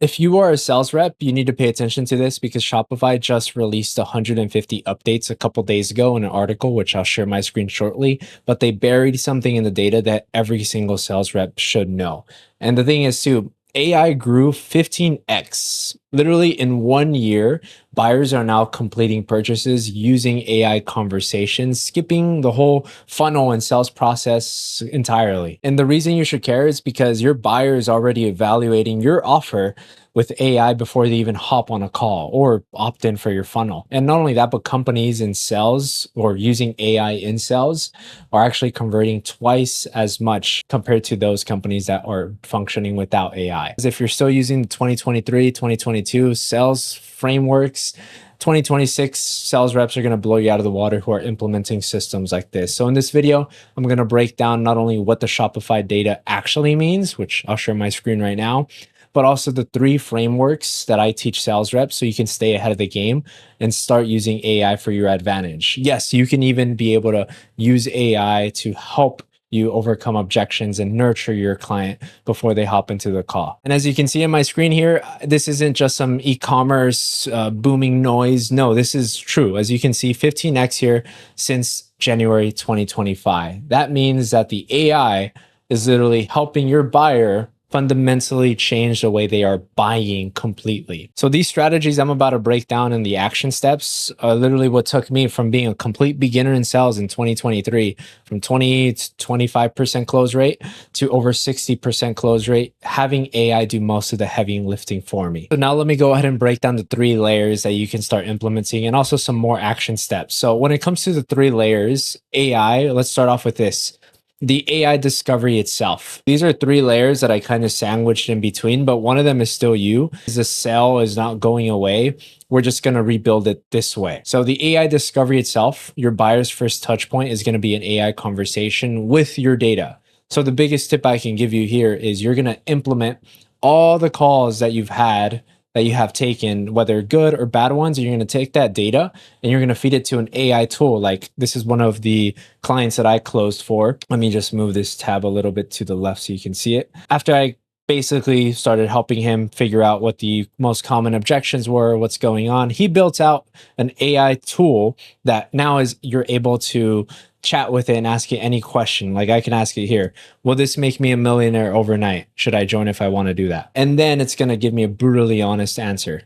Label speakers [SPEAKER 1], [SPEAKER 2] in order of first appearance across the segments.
[SPEAKER 1] If you are a sales rep, you need to pay attention to this because Shopify just released 150 updates a couple days ago in an article, which I'll share my screen shortly. But they buried something in the data that every single sales rep should know. And the thing is, too, AI grew 15x. Literally in 1 year, buyers are now completing purchases using AI conversations, skipping the whole funnel and sales process entirely. And the reason you should care is because your buyer is already evaluating your offer with AI before they even hop on a call or opt in for your funnel. And not only that, but companies in sales or using AI in sales are actually converting twice as much compared to those companies that are functioning without AI. Because if you're still using 2023, 2022 sales frameworks, 2026 sales reps are going to blow you out of the water who are implementing systems like this. So in this video, I'm going to break down not only what the Shopify data actually means, which I'll share my screen right now, but also the 3 frameworks that I teach sales reps so you can stay ahead of the game and start using AI for your advantage. Yes, you can even be able to use AI to help you overcome objections and nurture your client before they hop into the call. And as you can see on my screen here, this isn't just some e-commerce booming noise. No, this is true. As you can see, 15x here since January 2025. That means that the AI is literally helping your buyer fundamentally change the way they are buying completely. So these strategies I'm about to break down in the action steps are literally what took me from being a complete beginner in sales in 2023, from 20 to 25% close rate to over 60% close rate, having AI do most of the heavy lifting for me. So now let me go ahead and break down the 3 layers that you can start implementing and also some more action steps. So when it comes to the 3 layers, AI, let's start off with this. The AI discovery itself. These are 3 layers that I kind of sandwiched in between, but one of them is still you. The sale is not going away. We're just going to rebuild it this way. So the AI discovery itself, your buyer's first touch point is going to be an AI conversation with your data. So the biggest tip I can give you here is you're going to implement all the calls that you've had, that you have taken, whether good or bad ones, and you're going to take that data and you're going to feed it to an AI tool. Like this is one of the clients that I closed for. Let me just move this tab a little bit to the left so you can see it. After I basically started helping him figure out what the most common objections were, what's going on, he built out an AI tool that now is you're able to chat with it and ask it any question. Like I can ask it here, will this make me a millionaire overnight? Should I join if I want to do that? And then it's going to give me a brutally honest answer.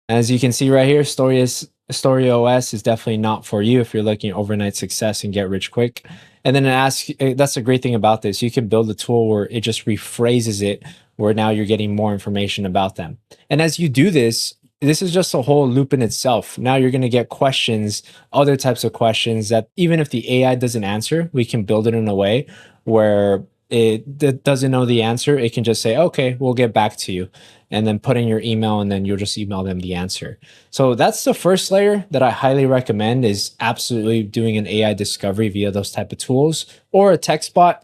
[SPEAKER 1] As you can see right here, RevOS is definitely not for you if you're looking at overnight success and get rich quick. And then it asks, that's a great thing about this. You can build a tool where it just rephrases it, where now you're getting more information about them. And as you do this, this is just a whole loop in itself. Now you're going to get questions, other types of questions that even if the AI doesn't answer, we can build it in a way where it doesn't know the answer. It can just say, okay, we'll get back to you, and then put in your email, and then you'll just email them the answer. So that's the first layer that I highly recommend, is absolutely doing an AI discovery via those type of tools or a text bot.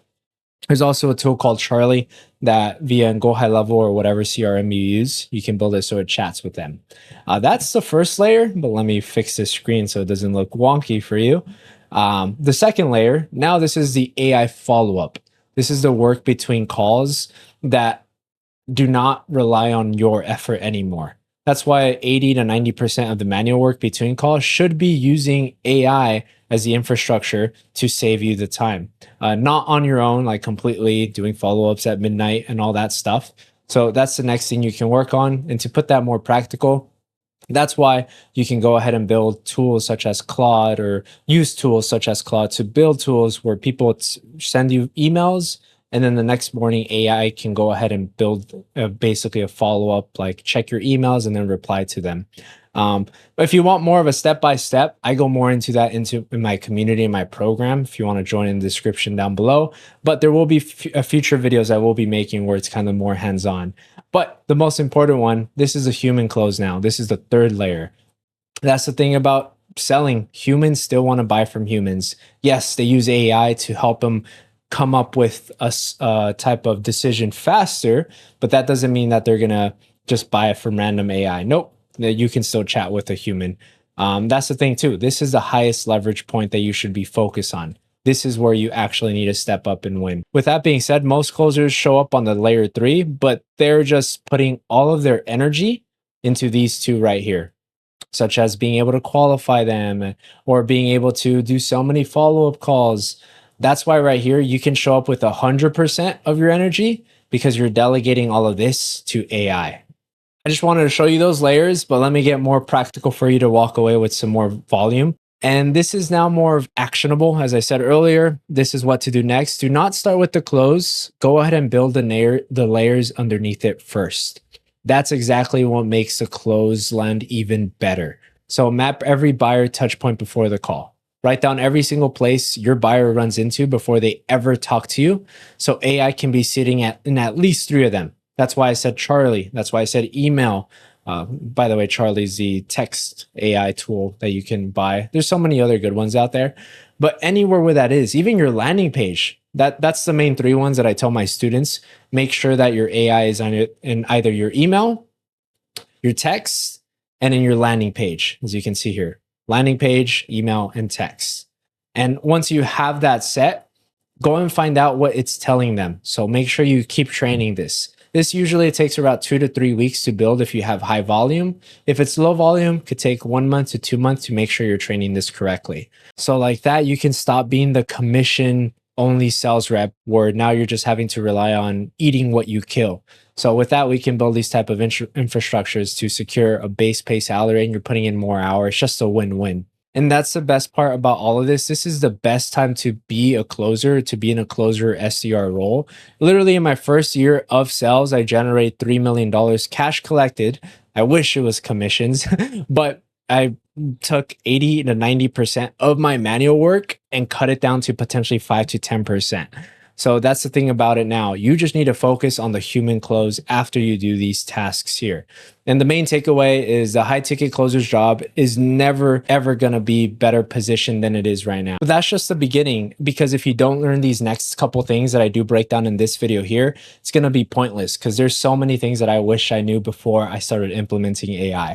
[SPEAKER 1] There's also a tool called Charlie that via Go High Level or whatever CRM you use, you can build it so it chats with them. That's the first layer, but let me fix this screen so it doesn't look wonky for you. The second layer, now this is the AI follow-up. This is the work between calls that do not rely on your effort anymore. That's why 80 to 90% of the manual work between calls should be using AI as the infrastructure to save you the time. Not on your own, like completely doing follow-ups at midnight and all that stuff. So that's the next thing you can work on. And to put that more practical, that's why you can go ahead and build tools such as Claude, or use tools such as Claude to build tools where people send you emails, and then the next morning AI can go ahead and build basically a follow-up, like check your emails and then reply to them. But if you want more of a step-by-step, I go more into that in my community, in my program, if you want to join in the description down below. But there will be future videos I will be making where it's kind of more hands-on. But the most important one, this is a human close now. This is the 3rd layer. That's the thing about selling. Humans still want to buy from humans. Yes, they use AI to help them come up with a type of decision faster, but that doesn't mean that they're going to just buy it from random AI. Nope. You can still chat with a human. That's the thing too. This is the highest leverage point that you should be focused on. this is where you actually need to step up and win. With that being said, most closers show up on the layer 3, but they're just putting all of their energy into these two right here, such as being able to qualify them or being able to do so many follow-up calls. That's why right here, you can show up with 100% of your energy because you're delegating all of this to AI. I just wanted to show you those layers, but let me get more practical for you to walk away with some more volume. And this is now more of actionable. As I said earlier, this is what to do next. Do not start with the close. Go ahead and build the layers underneath it first. That's exactly what makes the close land even better. So map every buyer touch point before the call. Write down every single place your buyer runs into before they ever talk to you. So AI can be sitting in at least 3 of them. That's why I said Charlie. That's why I said email. By the way, Charlie's the text AI tool that you can buy. There's so many other good ones out there, but anywhere where that is, even your landing page, that's the main 3 ones that I tell my students. Make sure that your AI is on it in either your email, your text, and in your landing page, as you can see here. Landing page, email, and text. And once you have that set, go and find out what it's telling them. So make sure you keep training this. This usually takes about 2 to 3 weeks to build if you have high volume. If it's low volume, it could take 1 month to 2 months to make sure you're training this correctly. So like that, you can stop being the commission only sales rep where now you're just having to rely on eating what you kill. So with that, we can build these type of infrastructures to secure a base pay salary and you're putting in more hours, just a win-win. And that's the best part about all of this. This is the best time to be a closer, to be in a closer SDR role. Literally in my first year of sales, I generated $3 million cash collected. I wish it was commissions, but I took 80 to 90% of my manual work and cut it down to potentially 5 to 10%. So that's the thing about it now. You just need to focus on the human close after you do these tasks here. And the main takeaway is the high ticket closer's job is never, ever going to be better positioned than it is right now. But that's just the beginning, because if you don't learn these next couple things that I do break down in this video here, it's going to be pointless because there's so many things that I wish I knew before I started implementing AI.